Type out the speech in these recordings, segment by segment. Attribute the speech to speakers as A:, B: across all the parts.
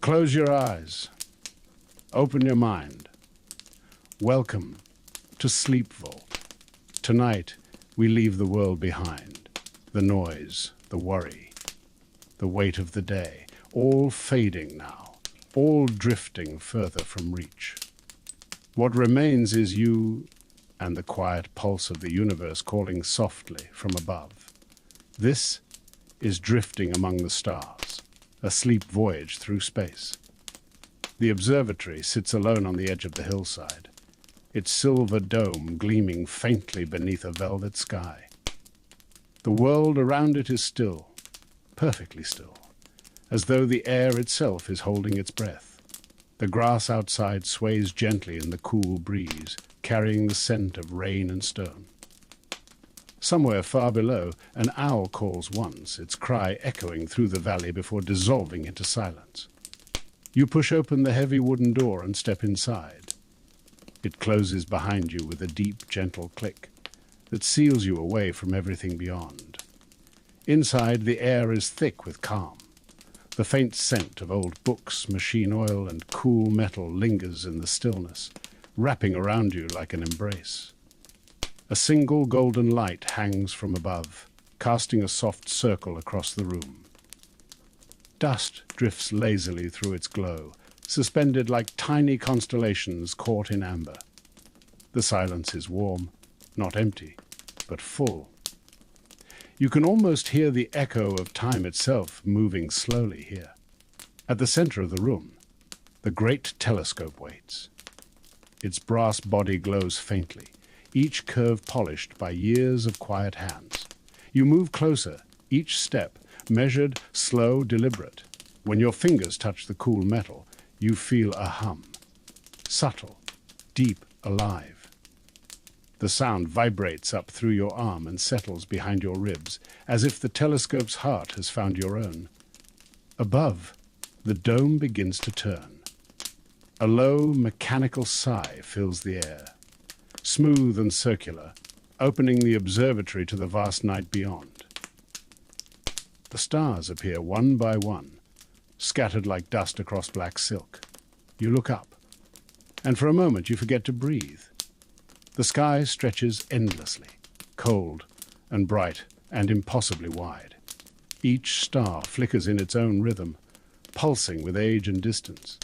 A: Close your eyes. Open your mind. Welcome to Sleep Vault. Tonight, we leave the world behind. The noise, the worry, the weight of the day, all fading now, all drifting further from reach. What remains is you and the quiet pulse of the universe calling softly from above. This is drifting among the stars, a sleep voyage through space. The observatory sits alone on the edge of the hillside, its silver dome gleaming faintly beneath a velvet sky. The world around it is still, perfectly still, as though the air itself is holding its breath. The grass outside sways gently in the cool breeze, carrying the scent of rain and stone. Somewhere far below, an owl calls once, its cry echoing through the valley before dissolving into silence. You push open the heavy wooden door and step inside. It closes behind you with a deep, gentle click that seals you away from everything beyond. Inside, the air is thick with calm. The faint scent of old books, machine oil, and cool metal lingers in the stillness, wrapping around you like an embrace. A single golden light hangs from above, casting a soft circle across the room. Dust drifts lazily through its glow, suspended like tiny constellations caught in amber. The silence is warm, not empty, but full. You can almost hear the echo of time itself moving slowly here. At the center of the room, the great telescope waits. Its brass body glows faintly, each curve polished by years of quiet hands. You move closer, each step measured, slow, deliberate. When your fingers touch the cool metal, you feel a hum. Subtle, deep, alive. The sound vibrates up through your arm and settles behind your ribs, as if the telescope's heart has found your own. Above, the dome begins to turn. A low, mechanical sigh fills the air, smooth and circular, opening the observatory to the vast night beyond. The stars appear one by one, scattered like dust across black silk. You look up, and for a moment you forget to breathe. The sky stretches endlessly, cold and bright and impossibly wide. Each star flickers in its own rhythm, pulsing with age and distance.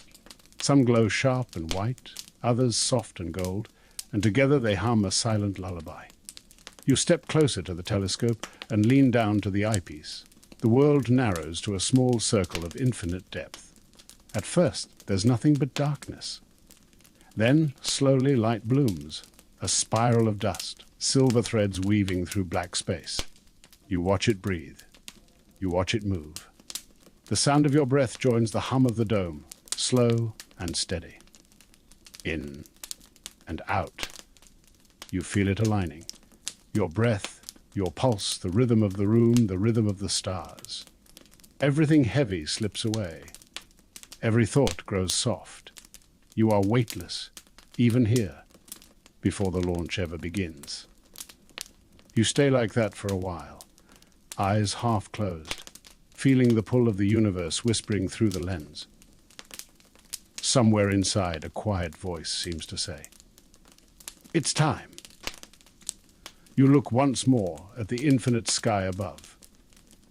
A: Some glow sharp and white, others soft and gold, and together they hum a silent lullaby. You step closer to the telescope and lean down to the eyepiece. The world narrows to a small circle of infinite depth. At first, there's nothing but darkness. Then, slowly, light blooms. A spiral of dust, silver threads weaving through black space. You watch it breathe. You watch it move. The sound of your breath joins the hum of the dome, slow and steady. In and out. You feel it aligning. Your breath, your pulse, the rhythm of the room, the rhythm of the stars. Everything heavy slips away. Every thought grows soft. You are weightless, even here, before the launch ever begins. You stay like that for a while, eyes half closed, feeling the pull of the universe whispering through the lens. Somewhere inside, a quiet voice seems to say, "It's time." You look once more at the infinite sky above,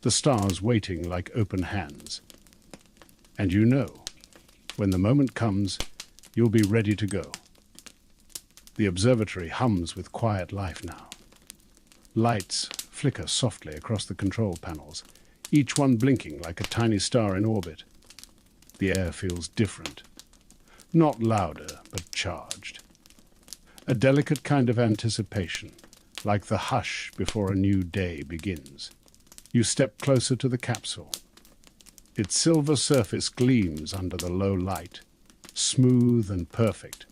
A: the stars waiting like open hands. And you know, when the moment comes, you'll be ready to go. The observatory hums with quiet life now. Lights flicker softly across the control panels, each one blinking like a tiny star in orbit. The air feels different. Not louder, but charged. A delicate kind of anticipation, like the hush before a new day begins. You step closer to the capsule. Its silver surface gleams under the low light, smooth and perfect,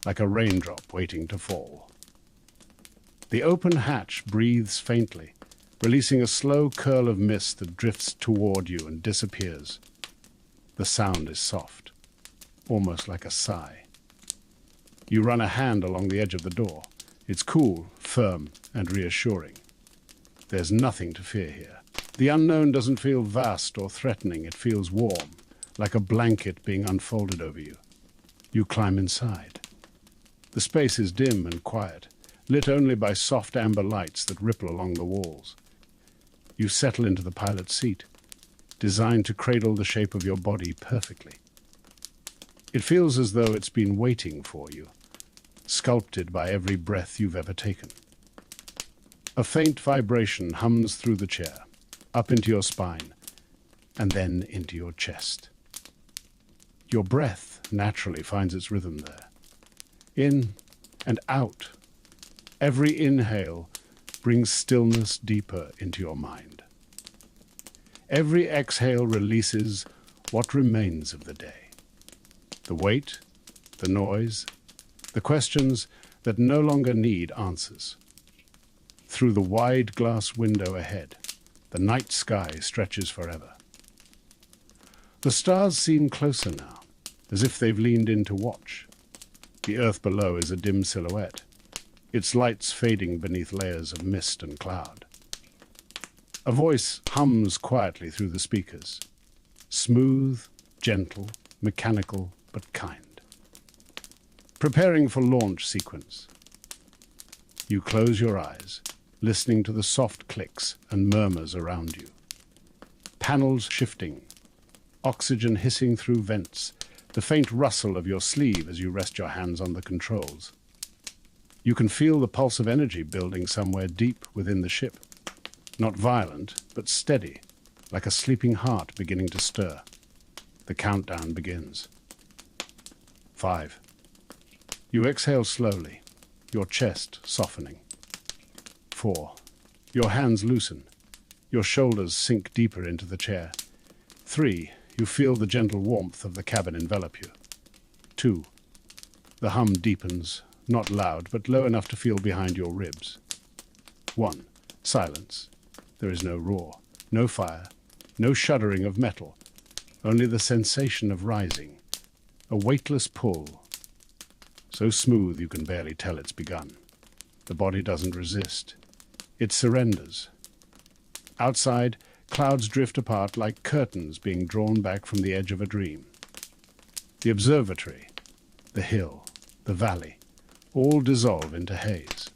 A: like a raindrop waiting to fall. The open hatch breathes faintly, releasing a slow curl of mist that drifts toward you and disappears. The sound is soft, almost like a sigh. You run a hand along the edge of the door. It's cool, firm, and reassuring. There's nothing to fear here. The unknown doesn't feel vast or threatening. It feels warm, like a blanket being unfolded over you. You climb inside. The space is dim and quiet, lit only by soft amber lights that ripple along the walls. You settle into the pilot's seat, designed to cradle the shape of your body perfectly. It feels as though it's been waiting for you, sculpted by every breath you've ever taken. A faint vibration hums through the chair, up into your spine, and then into your chest. Your breath naturally finds its rhythm there. In and out. Every inhale brings stillness deeper into your mind. Every exhale releases what remains of the day. The weight, the noise, the questions that no longer need answers. Through the wide glass window ahead, the night sky stretches forever. The stars seem closer now, as if they've leaned in to watch. The earth below is a dim silhouette, its lights fading beneath layers of mist and cloud. A voice hums quietly through the speakers, smooth, gentle, mechanical, but kind. Preparing for launch sequence. You close your eyes, listening to the soft clicks and murmurs around you. Panels shifting, oxygen hissing through vents, the faint rustle of your sleeve as you rest your hands on the controls. You can feel the pulse of energy building somewhere deep within the ship. Not violent, but steady, like a sleeping heart beginning to stir. The countdown begins. 5. You exhale slowly, your chest softening. 4. Your hands loosen. Your shoulders sink deeper into the chair. 3. You feel the gentle warmth of the cabin envelop you. 2. The hum deepens, not loud, but low enough to feel behind your ribs. 1. Silence. There is no roar, no fire, no shuddering of metal, only the sensation of rising, a weightless pull, so smooth you can barely tell it's begun. The body doesn't resist. It surrenders. Outside, clouds drift apart like curtains being drawn back from the edge of a dream. The observatory, the hill, the valley, all dissolve into haze.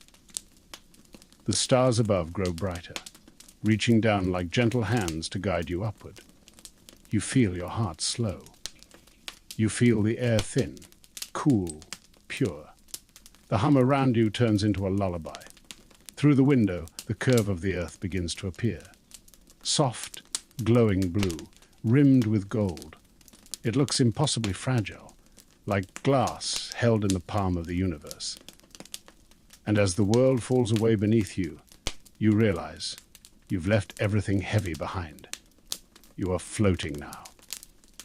A: The stars above grow brighter, reaching down like gentle hands to guide you upward. You feel your heart slow. You feel the air thin, cool, pure. The hum around you turns into a lullaby. Through the window, the curve of the earth begins to appear. Soft, glowing blue, rimmed with gold. It looks impossibly fragile, like glass held in the palm of the universe. And as the world falls away beneath you, you realize you've left everything heavy behind. You are floating now,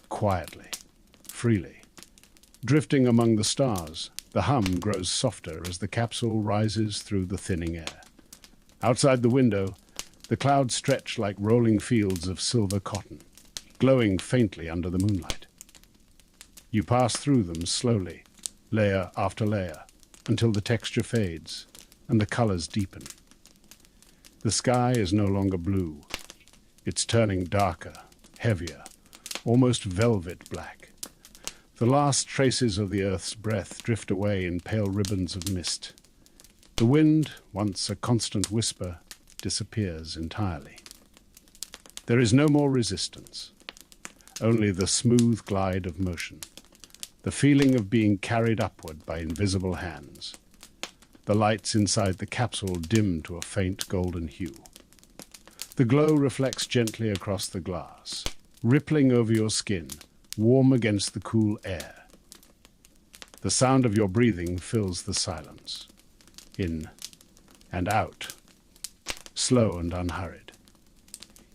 A: quietly, freely. Drifting among the stars, the hum grows softer as the capsule rises through the thinning air. Outside the window, the clouds stretch like rolling fields of silver cotton, glowing faintly under the moonlight. You pass through them slowly, layer after layer, until the texture fades and the colors deepen. The sky is no longer blue. It's turning darker, heavier, almost velvet black. The last traces of the earth's breath drift away in pale ribbons of mist. The wind, once a constant whisper, disappears entirely. There is no more resistance, only the smooth glide of motion, the feeling of being carried upward by invisible hands. The lights inside the capsule dim to a faint golden hue. The glow reflects gently across the glass, rippling over your skin, warm against the cool air. The sound of your breathing fills the silence, in and out, slow and unhurried.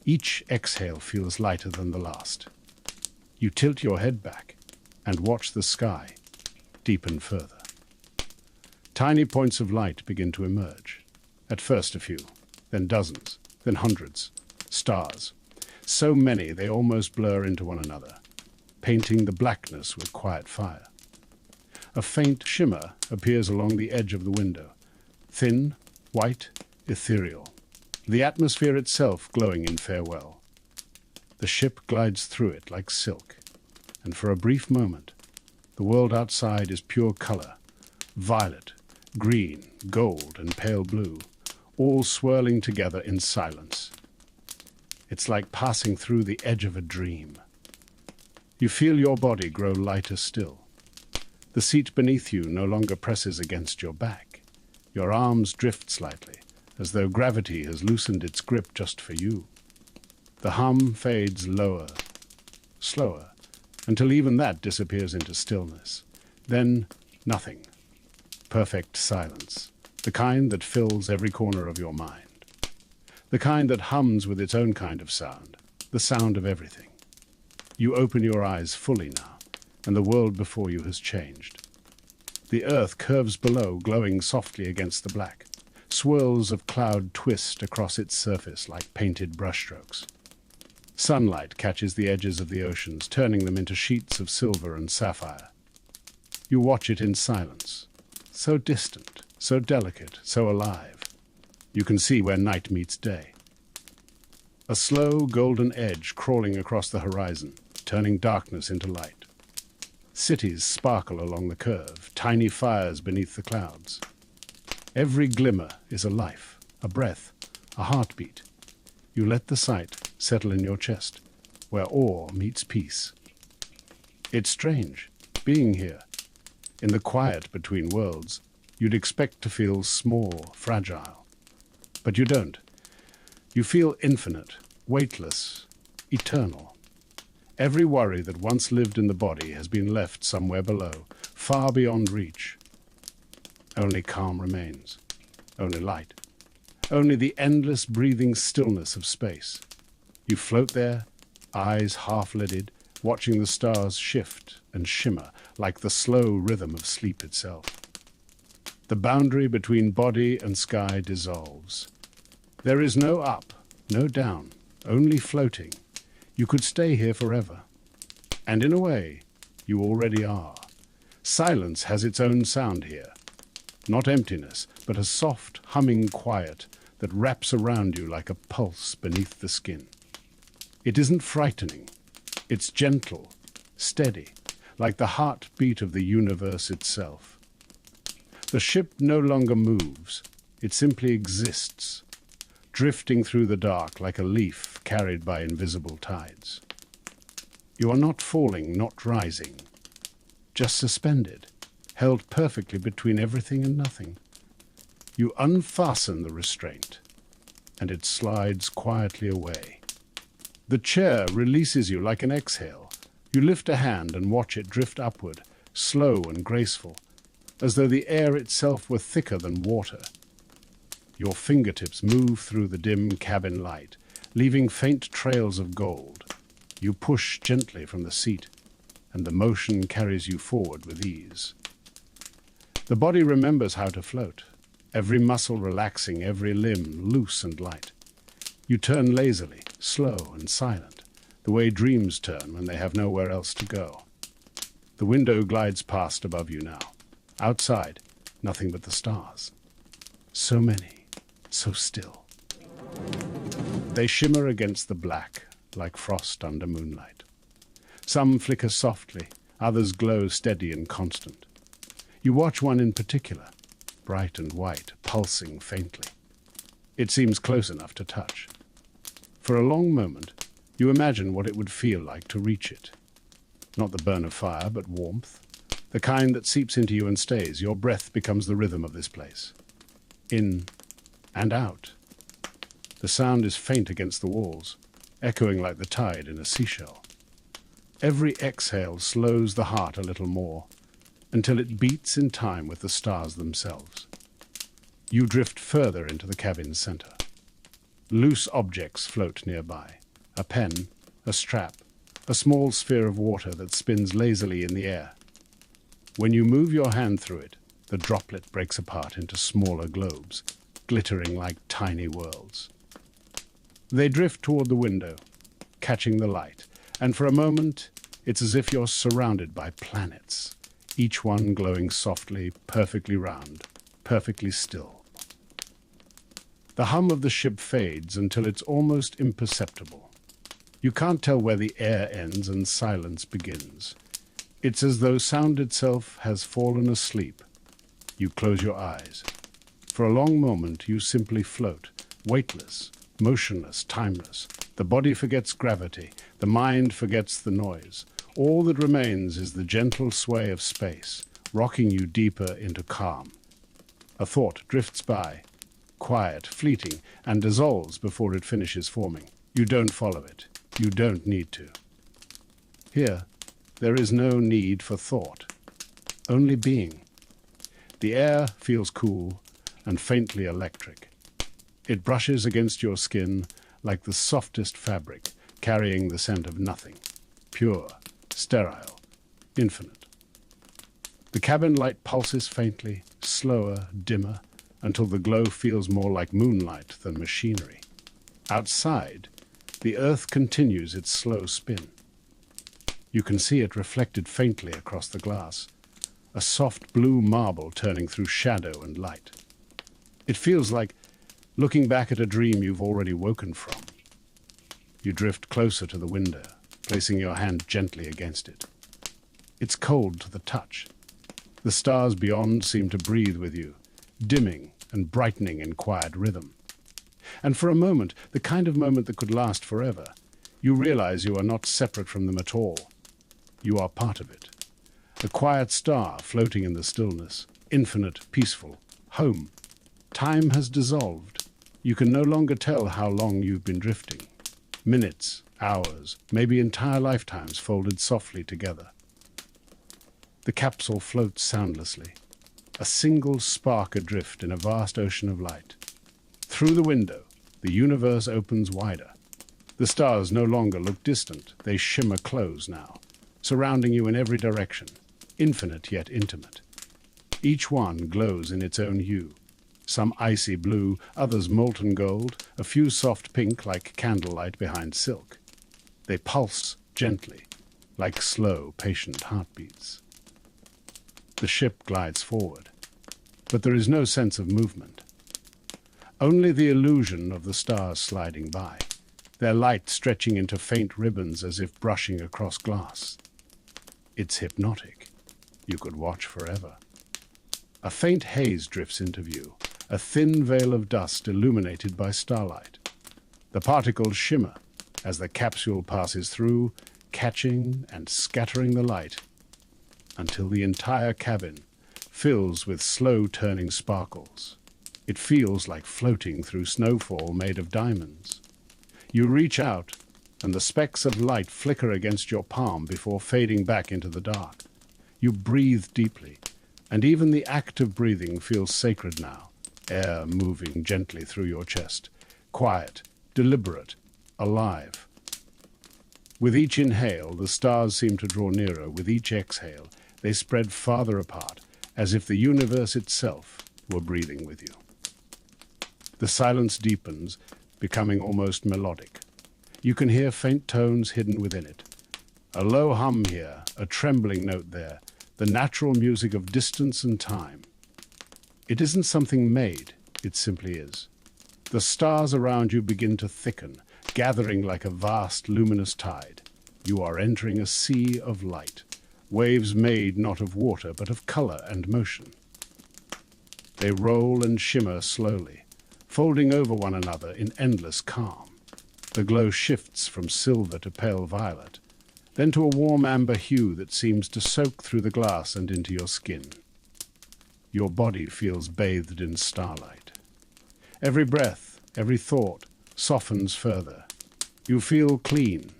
A: Each exhale feels lighter than the last. You tilt your head back and watch the sky deepen further. Tiny points of light begin to emerge. At first a few, then dozens, then hundreds. Stars. So many they almost blur into one another, painting the blackness with quiet fire. A faint shimmer appears along the edge of the window, thin, white, ethereal. The atmosphere itself glowing in farewell. The ship glides through it like silk, and for a brief moment, the world outside is pure color, violet, green, gold, and pale blue, all swirling together in silence. It's like passing through the edge of a dream. You feel your body grow lighter still. The seat beneath you no longer presses against your back. Your arms drift slightly, as though gravity has loosened its grip just for you. The hum fades lower, slower, until even that disappears into stillness. Then, nothing. Perfect silence, the kind that fills every corner of your mind. The kind that hums with its own kind of sound, the sound of everything. You open your eyes fully now, and the world before you has changed. The earth curves below, glowing softly against the black. Swirls of cloud twist across its surface like painted brushstrokes. Sunlight catches the edges of the oceans, turning them into sheets of silver and sapphire. You watch it in silence, so distant, so delicate, so alive. You can see where night meets day. A slow golden edge crawling across the horizon, turning darkness into light. Cities sparkle along the curve, tiny fires beneath the clouds. Every glimmer is a life, a breath, a heartbeat. You let the sight settle in your chest, where awe meets peace. It's strange, being here. In the quiet between worlds, you'd expect to feel small, fragile. But you don't. You feel infinite, weightless, eternal. Every worry that once lived in the body has been left somewhere below, far beyond reach. Only calm remains, only light, only the endless breathing stillness of space. You float there, eyes half-lidded, watching the stars shift and shimmer like the slow rhythm of sleep itself. The boundary between body and sky dissolves. There is no up, no down, only floating. You could stay here forever. And in a way, you already are. Silence has its own sound here. Not emptiness, but a soft, humming quiet that wraps around you like a pulse beneath the skin. It isn't frightening. It's gentle, steady, like the heartbeat of the universe itself. The ship no longer moves. It simply exists, drifting through the dark like a leaf carried by invisible tides. You are not falling, not rising, just suspended, held perfectly between everything and nothing. You unfasten the restraint, and it slides quietly away. The chair releases you like an exhale. You lift a hand and watch it drift upward, slow and graceful, as though the air itself were thicker than water. Your fingertips move through the dim cabin light, leaving faint trails of gold. You push gently from the seat, and the motion carries you forward with ease. The body remembers how to float, every muscle relaxing, every limb loose and light. You turn lazily, slow and silent, the way dreams turn when they have nowhere else to go. The window glides past above you now. Outside, nothing but the stars. So many, so still. They shimmer against the black, like frost under moonlight. Some flicker softly, others glow steady and constant. You watch one in particular, bright and white, pulsing faintly. It seems close enough to touch. For a long moment, you imagine what it would feel like to reach it. Not the burn of fire, but warmth. The kind that seeps into you and stays. Your breath becomes the rhythm of this place. In and out. The sound is faint against the walls, echoing like the tide in a seashell. Every exhale slows the heart a little more, until it beats in time with the stars themselves. You drift further into the cabin's center. Loose objects float nearby. A pen, a strap, a small sphere of water that spins lazily in the air. When you move your hand through it, the droplet breaks apart into smaller globes, glittering like tiny worlds. They drift toward the window, catching the light, and for a moment, it's as if you're surrounded by planets, each one glowing softly, perfectly round, perfectly still. The hum of the ship fades until it's almost imperceptible. You can't tell where the air ends and silence begins. It's as though sound itself has fallen asleep. You close your eyes. For a long moment, you simply float, weightless, motionless, timeless. The body forgets gravity. The mind forgets the noise. All that remains is the gentle sway of space, rocking you deeper into calm. A thought drifts by, quiet, fleeting, and dissolves before it finishes forming. You don't follow it. You don't need to. Here, there is no need for thought, only being. The air feels cool and faintly electric. It brushes against your skin like the softest fabric, carrying the scent of nothing, pure, sterile, infinite. The cabin light pulses faintly, slower, dimmer, until the glow feels more like moonlight than machinery. Outside, the earth continues its slow spin. You can see it reflected faintly across the glass, a soft blue marble turning through shadow and light. It feels like looking back at a dream you've already woken from. You drift closer to the window, placing your hand gently against it. It's cold to the touch. The stars beyond seem to breathe with you, dimming and brightening in quiet rhythm. And for a moment, the kind of moment that could last forever, you realize you are not separate from them at all. You are part of it. A quiet star floating in the stillness, infinite, peaceful, home. Time has dissolved. You can no longer tell how long you've been drifting. Minutes, hours, maybe entire lifetimes folded softly together. The capsule floats soundlessly, a single spark adrift in a vast ocean of light. Through the window, the universe opens wider. The stars no longer look distant, they shimmer close now, surrounding you in every direction, infinite yet intimate. Each one glows in its own hue, some icy blue, others molten gold, a few soft pink like candlelight behind silk. They pulse gently, like slow, patient heartbeats. The ship glides forward, but there is no sense of movement. Only the illusion of the stars sliding by, their light stretching into faint ribbons as if brushing across glass. It's hypnotic. You could watch forever. A faint haze drifts into view, a thin veil of dust illuminated by starlight. The particles shimmer as the capsule passes through, catching and scattering the light, until the entire cabin fills with slow-turning sparkles. It feels like floating through snowfall made of diamonds. You reach out, and the specks of light flicker against your palm before fading back into the dark. You breathe deeply, and even the act of breathing feels sacred now, air moving gently through your chest, quiet, deliberate, alive. With each inhale, the stars seem to draw nearer. With each exhale, they spread farther apart, as if the universe itself were breathing with you. The silence deepens, becoming almost melodic. You can hear faint tones hidden within it. A low hum here, a trembling note there, the natural music of distance and time. It isn't something made, it simply is. The stars around you begin to thicken, gathering like a vast luminous tide. You are entering a sea of light, waves made not of water but of color and motion. They roll and shimmer slowly, folding over one another in endless calm. The glow shifts from silver to pale violet, then to a warm amber hue that seems to soak through the glass and into your skin. Your body feels bathed in starlight. Every breath, every thought softens further. You feel clean,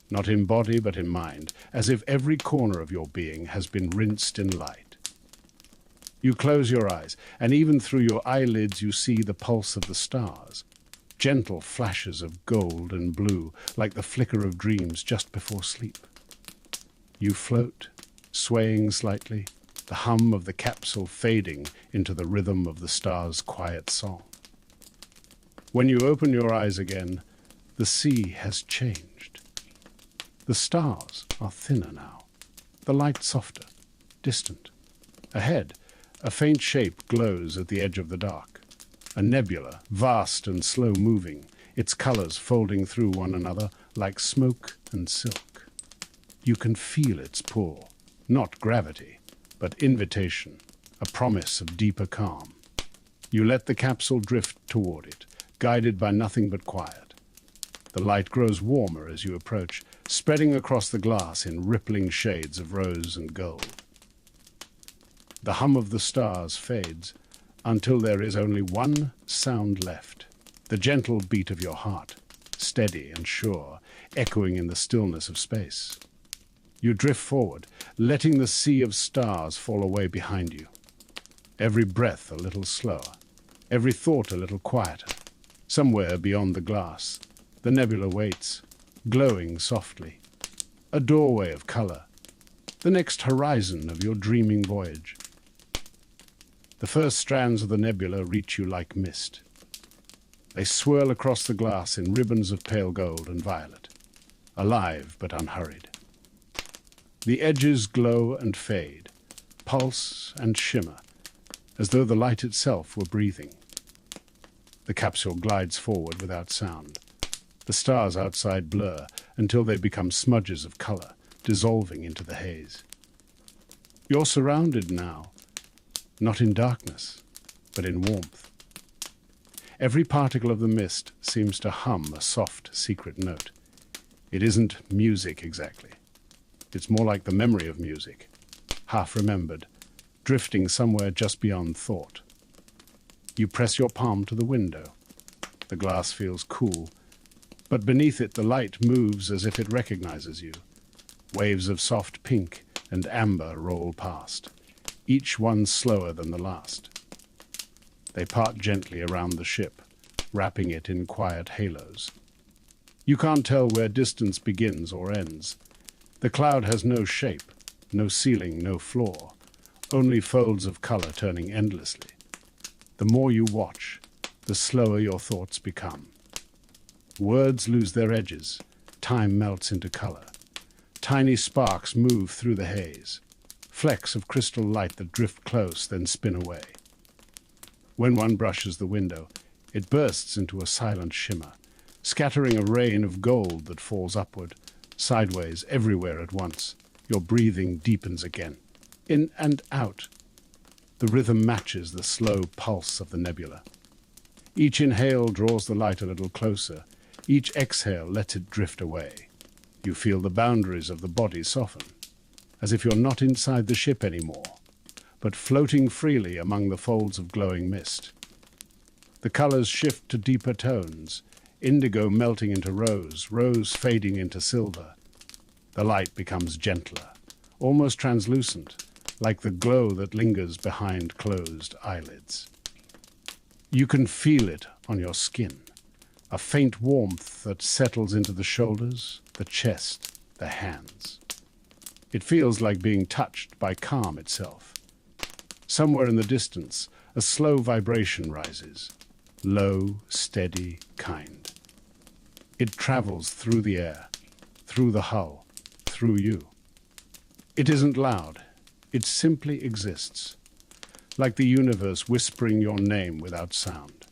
A: not in body but in mind, as if every corner of your being has been rinsed in light. You close your eyes, and even through your eyelids you see the pulse of the stars, gentle flashes of gold and blue, like the flicker of dreams just before sleep. You float, swaying slightly, the hum of the capsule fading into the rhythm of the stars' quiet song. When you open your eyes again, the sea has changed. The stars are thinner now, the light softer, distant. Ahead, a faint shape glows at the edge of the dark. A nebula, vast and slow-moving, its colors folding through one another like smoke and silk. You can feel its pull, not gravity, but invitation, a promise of deeper calm. You let the capsule drift toward it, guided by nothing but quiet. The light grows warmer as you approach, spreading across the glass in rippling shades of rose and gold. The hum of the stars fades until there is only one sound left, the gentle beat of your heart, steady and sure, echoing in the stillness of space. You drift forward, letting the sea of stars fall away behind you. Every breath a little slower, every thought a little quieter. Somewhere beyond the glass, the nebula waits, glowing softly. A doorway of color, the next horizon of your dreaming voyage. The first strands of the nebula reach you like mist. They swirl across the glass in ribbons of pale gold and violet, alive but unhurried. The edges glow and fade, pulse and shimmer, as though the light itself were breathing. The capsule glides forward without sound. The stars outside blur until they become smudges of color, dissolving into the haze. You're surrounded now, not in darkness, but in warmth. Every particle of the mist seems to hum a soft, secret note. It isn't music exactly. It's more like the memory of music, half remembered, drifting somewhere just beyond thought. You press your palm to the window. The glass feels cool, but beneath it the light moves as if it recognizes you. Waves of soft pink and amber roll past, each one slower than the last. They part gently around the ship, wrapping it in quiet halos. You can't tell where distance begins or ends. The cloud has no shape, no ceiling, no floor, only folds of color turning endlessly. The more you watch, the slower your thoughts become. Words lose their edges, time melts into color. Tiny sparks move through the haze, flecks of crystal light that drift close, then spin away. When one brushes the window, it bursts into a silent shimmer, scattering a rain of gold that falls upward, sideways, everywhere at once. Your breathing deepens again, in and out. The rhythm matches the slow pulse of the nebula. Each inhale draws the light a little closer. Each exhale lets it drift away. You feel the boundaries of the body soften, as if you're not inside the ship anymore, but floating freely among the folds of glowing mist. The colors shift to deeper tones, indigo melting into rose, rose fading into silver. The light becomes gentler, almost translucent, like the glow that lingers behind closed eyelids. You can feel it on your skin, a faint warmth that settles into the shoulders, the chest, the hands. It feels like being touched by calm itself. Somewhere in the distance, a slow vibration rises, low, steady, kind. It travels through the air, through the hull, through you. It isn't loud. It simply exists, like the universe whispering your name without sound.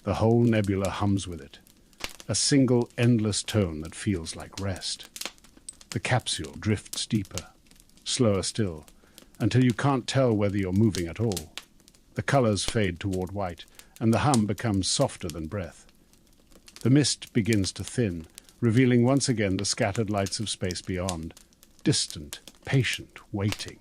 A: The whole nebula hums with it, a single endless tone that feels like rest. The capsule drifts deeper, slower still, until you can't tell whether you're moving at all. The colors fade toward white, and the hum becomes softer than breath. The mist begins to thin, revealing once again the scattered lights of space beyond, distant, patient, waiting.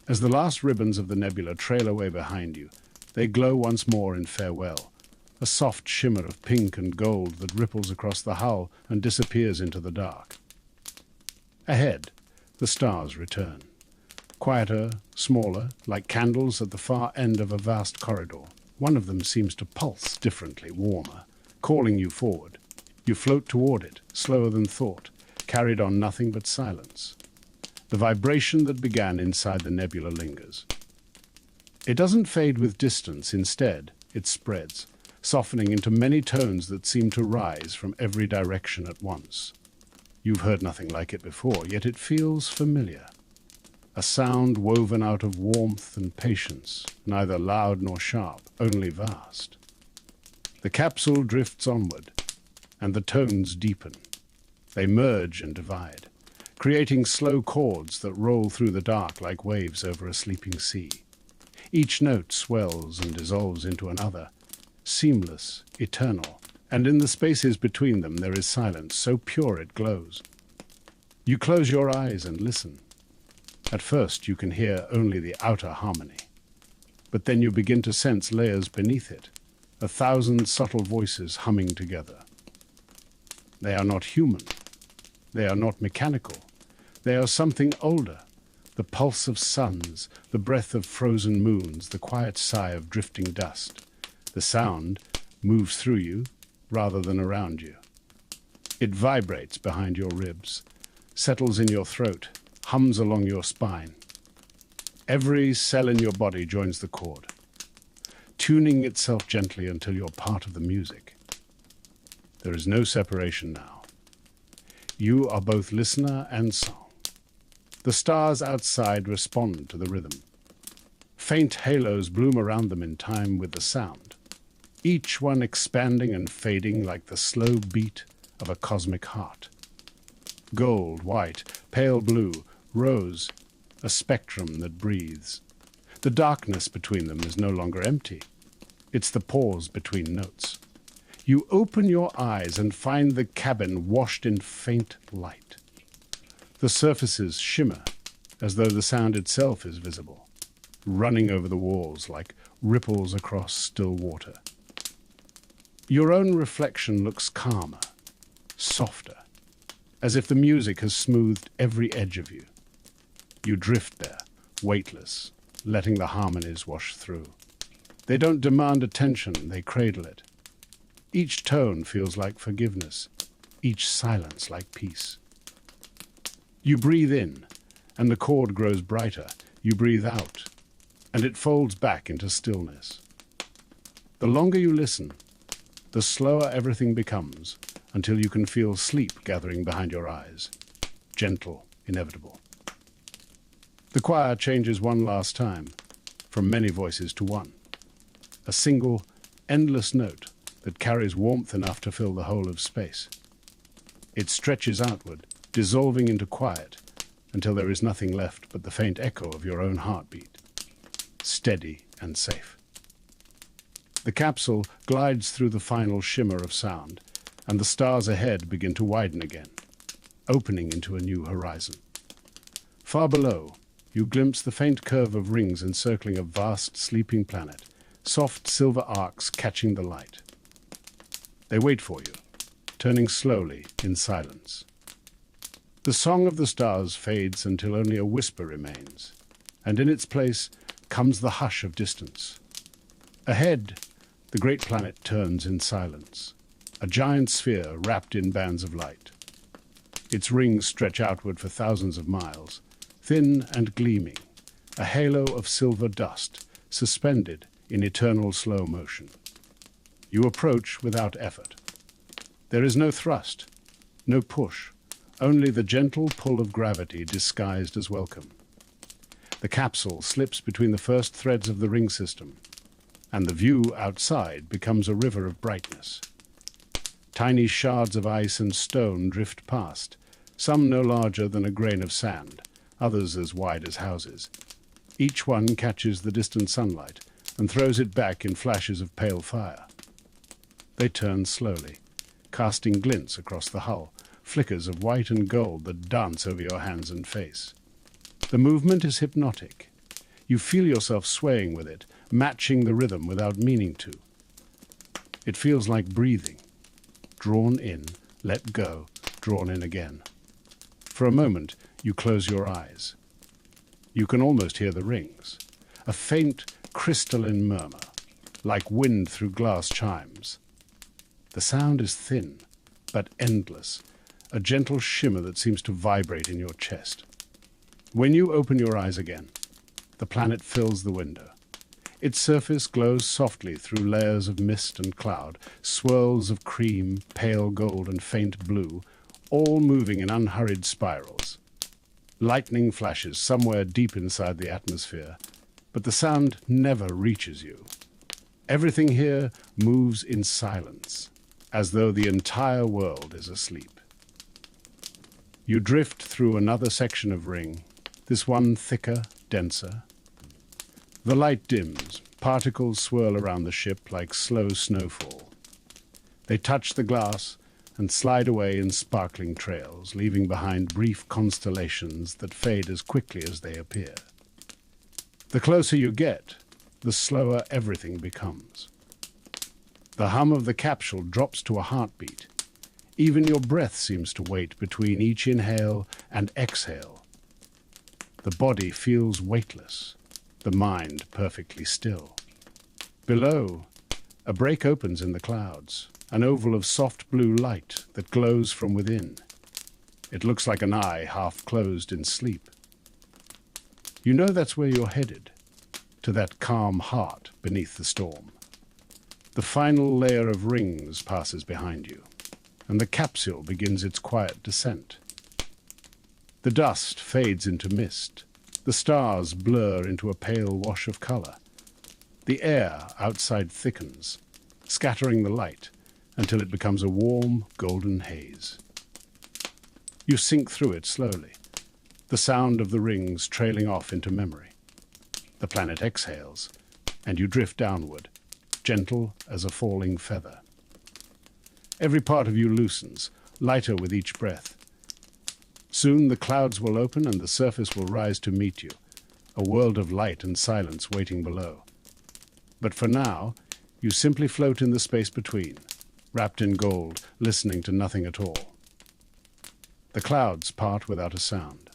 A: As the last ribbons of the nebula trail away behind you, they glow once more in farewell, a soft shimmer of pink and gold that ripples across the hull and disappears into the dark. Ahead, the stars return, quieter, smaller, like candles at the far end of a vast corridor. One of them seems to pulse differently, warmer, calling you forward. You float toward it, slower than thought, carried on nothing but silence. The vibration that began inside the nebula lingers. It doesn't fade with distance. Instead, it spreads, softening into many tones that seem to rise from every direction at once. You've heard nothing like it before, yet it feels familiar. A sound woven out of warmth and patience, neither loud nor sharp, only vast. The capsule drifts onward, and the tones deepen, They merge and divide, creating slow chords that roll through the dark like waves over a sleeping sea. Each note swells and dissolves into another, seamless, eternal, and in the spaces between them there is silence so pure it glows. You close your eyes and listen. At first you can hear only the outer harmony, but then you begin to sense layers beneath it, 1,000 subtle voices humming together. They are not human. They are not mechanical. They are something older. The pulse of suns, the breath of frozen moons, the quiet sigh of drifting dust. The sound moves through you rather than around you. It vibrates behind your ribs, settles in your throat, hums along your spine. Every cell in your body joins the chord, tuning itself gently until you're part of the music. There is no separation now. You are both listener and song. The stars outside respond to the rhythm. Faint halos bloom around them in time with the sound, each one expanding and fading like the slow beat of a cosmic heart. Gold, white, pale blue, rose, a spectrum that breathes. The darkness between them is no longer empty. It's the pause between notes. You open your eyes and find the cabin washed in faint light. The surfaces shimmer as though the sound itself is visible, running over the walls like ripples across still water. Your own reflection looks calmer, softer, as if the music has smoothed every edge of you. You drift there, weightless, letting the harmonies wash through. They don't demand attention, they cradle it. Each tone feels like forgiveness, each silence like peace. You breathe in, and the chord grows brighter. You breathe out, and it folds back into stillness. The longer you listen, the slower everything becomes, until you can feel sleep gathering behind your eyes. Gentle, inevitable. The choir changes one last time, from many voices to one. A single, endless note that carries warmth enough to fill the whole of space. It stretches outward, dissolving into quiet, until there is nothing left but the faint echo of your own heartbeat, steady and safe. The capsule glides through the final shimmer of sound, and the stars ahead begin to widen again, opening into a new horizon. Far below, you glimpse the faint curve of rings encircling a vast sleeping planet, soft silver arcs catching the light. They wait for you, turning slowly in silence. The song of the stars fades until only a whisper remains, and in its place comes the hush of distance. Ahead, the great planet turns in silence, a giant sphere wrapped in bands of light. Its rings stretch outward for thousands of miles, thin and gleaming, a halo of silver dust suspended in eternal slow motion. You approach without effort. There is no thrust, no push, only the gentle pull of gravity disguised as welcome. The capsule slips between the first threads of the ring system, and the view outside becomes a river of brightness. Tiny shards of ice and stone drift past, some no larger than a grain of sand, others as wide as houses. Each one catches the distant sunlight and throws it back in flashes of pale fire. They turn slowly, casting glints across the hull, flickers of white and gold that dance over your hands and face. The movement is hypnotic. You feel yourself swaying with it, matching the rhythm without meaning to. It feels like breathing. Drawn in, let go, drawn in again. For a moment, you close your eyes. You can almost hear the rings, a faint, crystalline murmur, like wind through glass chimes. The sound is thin, but endless, a gentle shimmer that seems to vibrate in your chest. When you open your eyes again, the planet fills the window. Its surface glows softly through layers of mist and cloud, swirls of cream, pale gold, and faint blue, all moving in unhurried spirals. Lightning flashes somewhere deep inside the atmosphere, but the sound never reaches you. Everything here moves in silence, as though the entire world is asleep. You drift through another section of ring, this one thicker, denser. The light dims, particles swirl around the ship like slow snowfall. They touch the glass and slide away in sparkling trails, leaving behind brief constellations that fade as quickly as they appear. The closer you get, the slower everything becomes. The hum of the capsule drops to a heartbeat. Even your breath seems to wait between each inhale and exhale. The body feels weightless, the mind perfectly still. Below, a break opens in the clouds, an oval of soft blue light that glows from within. It looks like an eye half closed in sleep. You know that's where you're headed, to that calm heart beneath the storm. The final layer of rings passes behind you, and the capsule begins its quiet descent. The dust fades into mist. The stars blur into a pale wash of color. The air outside thickens, scattering the light until it becomes a warm, golden haze. You sink through it slowly, the sound of the rings trailing off into memory. The planet exhales, and you drift downward, gentle as a falling feather. Every part of you loosens, lighter with each breath. Soon the clouds will open and the surface will rise to meet you, a world of light and silence waiting below. But for now, you simply float in the space between, wrapped in gold, listening to nothing at all. The clouds part without a sound.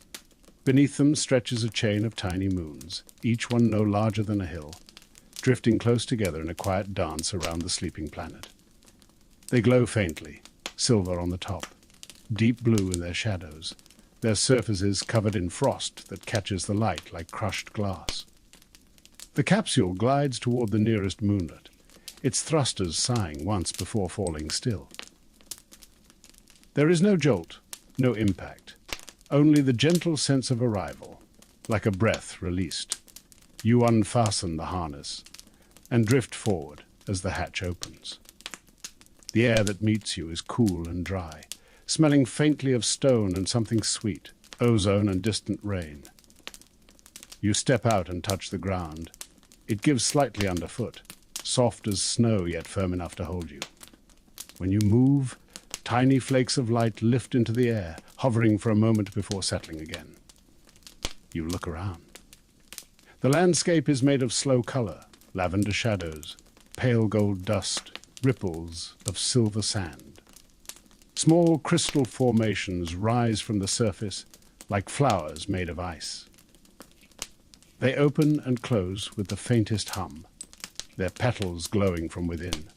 A: Beneath them stretches a chain of tiny moons, each one no larger than a hill, drifting close together in a quiet dance around the sleeping planet. They glow faintly, silver on the top, deep blue in their shadows, their surfaces covered in frost that catches the light like crushed glass. The capsule glides toward the nearest moonlit, its thrusters sighing once before falling still. There is no jolt, no impact, only the gentle sense of arrival, like a breath released. You unfasten the harness and drift forward as the hatch opens. The air that meets you is cool and dry, smelling faintly of stone and something sweet, ozone and distant rain. You step out and touch the ground. It gives slightly underfoot, soft as snow yet firm enough to hold you. When you move, tiny flakes of light lift into the air, hovering for a moment before settling again. You look around. The landscape is made of slow color, lavender shadows, pale gold dust, ripples of silver sand. Small crystal formations rise from the surface like flowers made of ice. They open and close with the faintest hum, their petals glowing from within.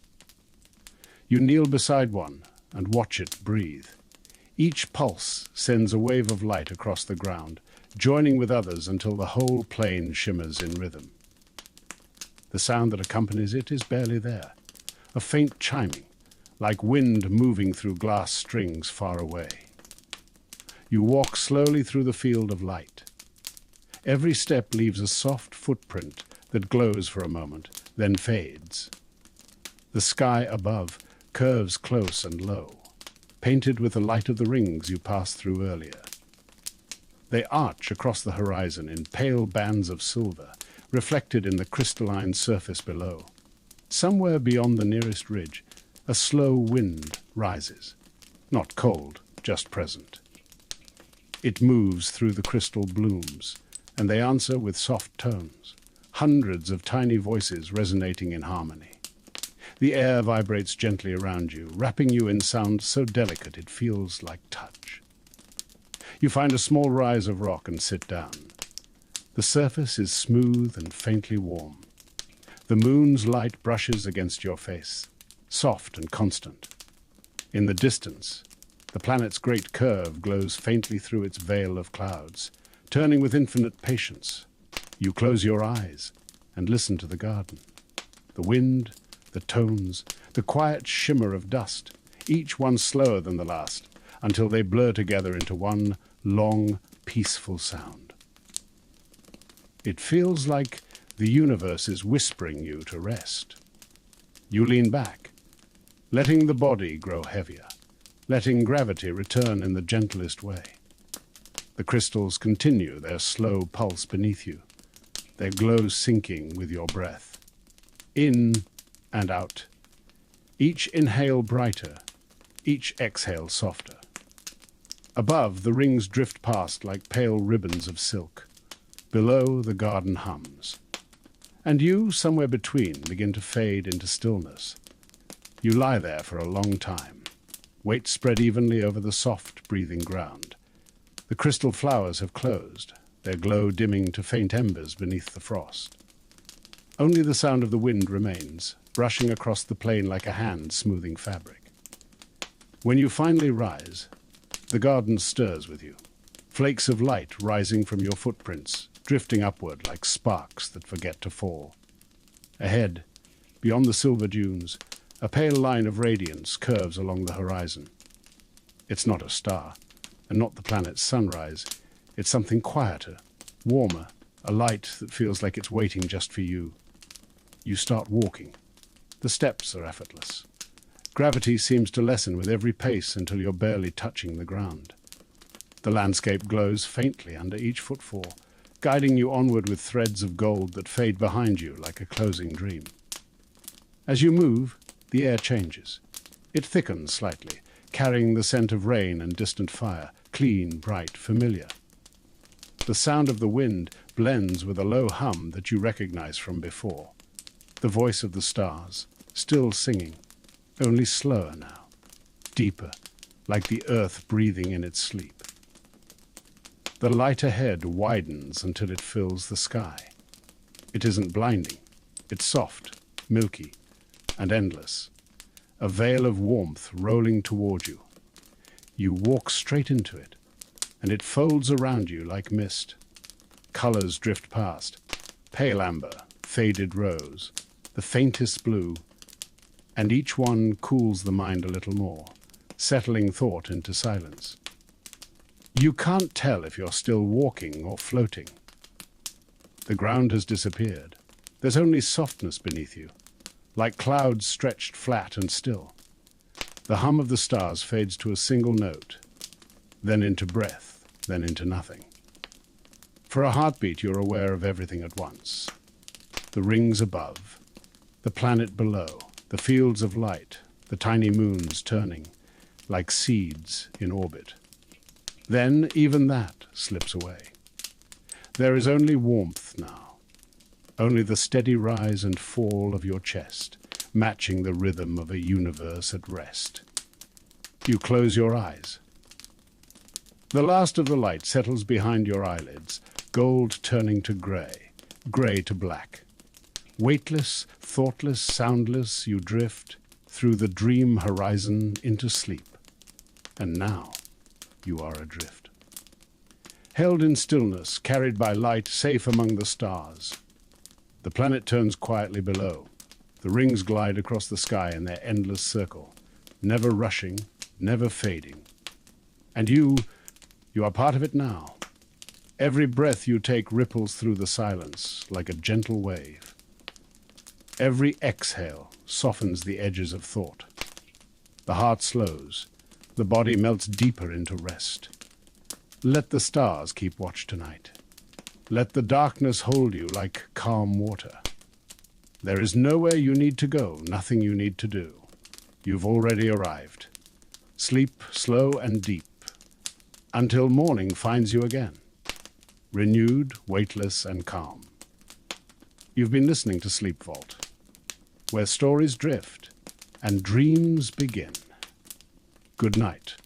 A: You kneel beside one and watch it breathe. Each pulse sends a wave of light across the ground, joining with others until the whole plane shimmers in rhythm. The sound that accompanies it is barely there, a faint chiming, like wind moving through glass strings far away. You walk slowly through the field of light. Every step leaves a soft footprint that glows for a moment, then fades. The sky above curves close and low, painted with the light of the rings you passed through earlier. They arch across the horizon in pale bands of silver, reflected in the crystalline surface below. Somewhere beyond the nearest ridge, a slow wind rises, not cold, just present. It moves through the crystal blooms, and they answer with soft tones, hundreds of tiny voices resonating in harmony. The air vibrates gently around you, wrapping you in sound so delicate it feels like touch. You find a small rise of rock and sit down. The surface is smooth and faintly warm. The moon's light brushes against your face, soft and constant. In the distance, the planet's great curve glows faintly through its veil of clouds, turning with infinite patience. You close your eyes and listen to the garden. The wind, the tones, the quiet shimmer of dust, each one slower than the last, until they blur together into one long, peaceful sound. It feels like the universe is whispering you to rest. You lean back, letting the body grow heavier, letting gravity return in the gentlest way. The crystals continue their slow pulse beneath you, their glow sinking with your breath. In and out. Each inhale brighter, each exhale softer. Above, the rings drift past like pale ribbons of silk. Below, the garden hums. And you, somewhere between, begin to fade into stillness. You lie there for a long time, weight spread evenly over the soft, breathing ground. The crystal flowers have closed, their glow dimming to faint embers beneath the frost. Only the sound of the wind remains, brushing across the plain like a hand smoothing fabric. When you finally rise, the garden stirs with you, flakes of light rising from your footprints, drifting upward like sparks that forget to fall. Ahead, beyond the silver dunes, a pale line of radiance curves along the horizon. It's not a star, and not the planet's sunrise. It's something quieter, warmer, a light that feels like it's waiting just for you. You start walking. The steps are effortless. Gravity seems to lessen with every pace until you're barely touching the ground. The landscape glows faintly under each footfall, guiding you onward with threads of gold that fade behind you like a closing dream. As you move, the air changes. It thickens slightly, carrying the scent of rain and distant fire, clean, bright, familiar. The sound of the wind blends with a low hum that you recognize from before. The voice of the stars, still singing, only slower now, deeper, like the earth breathing in its sleep. The light ahead widens until it fills the sky. It isn't blinding. It's soft, milky, and endless. A veil of warmth rolling toward you. You walk straight into it, and it folds around you like mist. Colors drift past. Pale amber, faded rose, the faintest blue, and each one cools the mind a little more, settling thought into silence. You can't tell if you're still walking or floating. The ground has disappeared. There's only softness beneath you, like clouds stretched flat and still. The hum of the stars fades to a single note, then into breath, then into nothing. For a heartbeat, you're aware of everything at once. The rings above, the planet below, the fields of light, the tiny moons turning, like seeds in orbit. Then even that slips away. There is only warmth now, only the steady rise and fall of your chest, matching the rhythm of a universe at rest. You close your eyes. The last of the light settles behind your eyelids, gold turning to gray, gray to black. Weightless, thoughtless, soundless, you drift through the dream horizon into sleep. And now you are adrift. Held in stillness, carried by light, safe among the stars. The planet turns quietly below. The rings glide across the sky in their endless circle, never rushing, never fading. And you are part of it now. Every breath you take ripples through the silence like a gentle wave. Every exhale softens the edges of thought. The heart slows. The body melts deeper into rest. Let the stars keep watch tonight. Let the darkness hold you like calm water. There is nowhere you need to go, nothing you need to do. You've already arrived. Sleep slow and deep, until morning finds you again, renewed, weightless, and calm. You've been listening to Sleep Vault, where stories drift and dreams begin. Good night.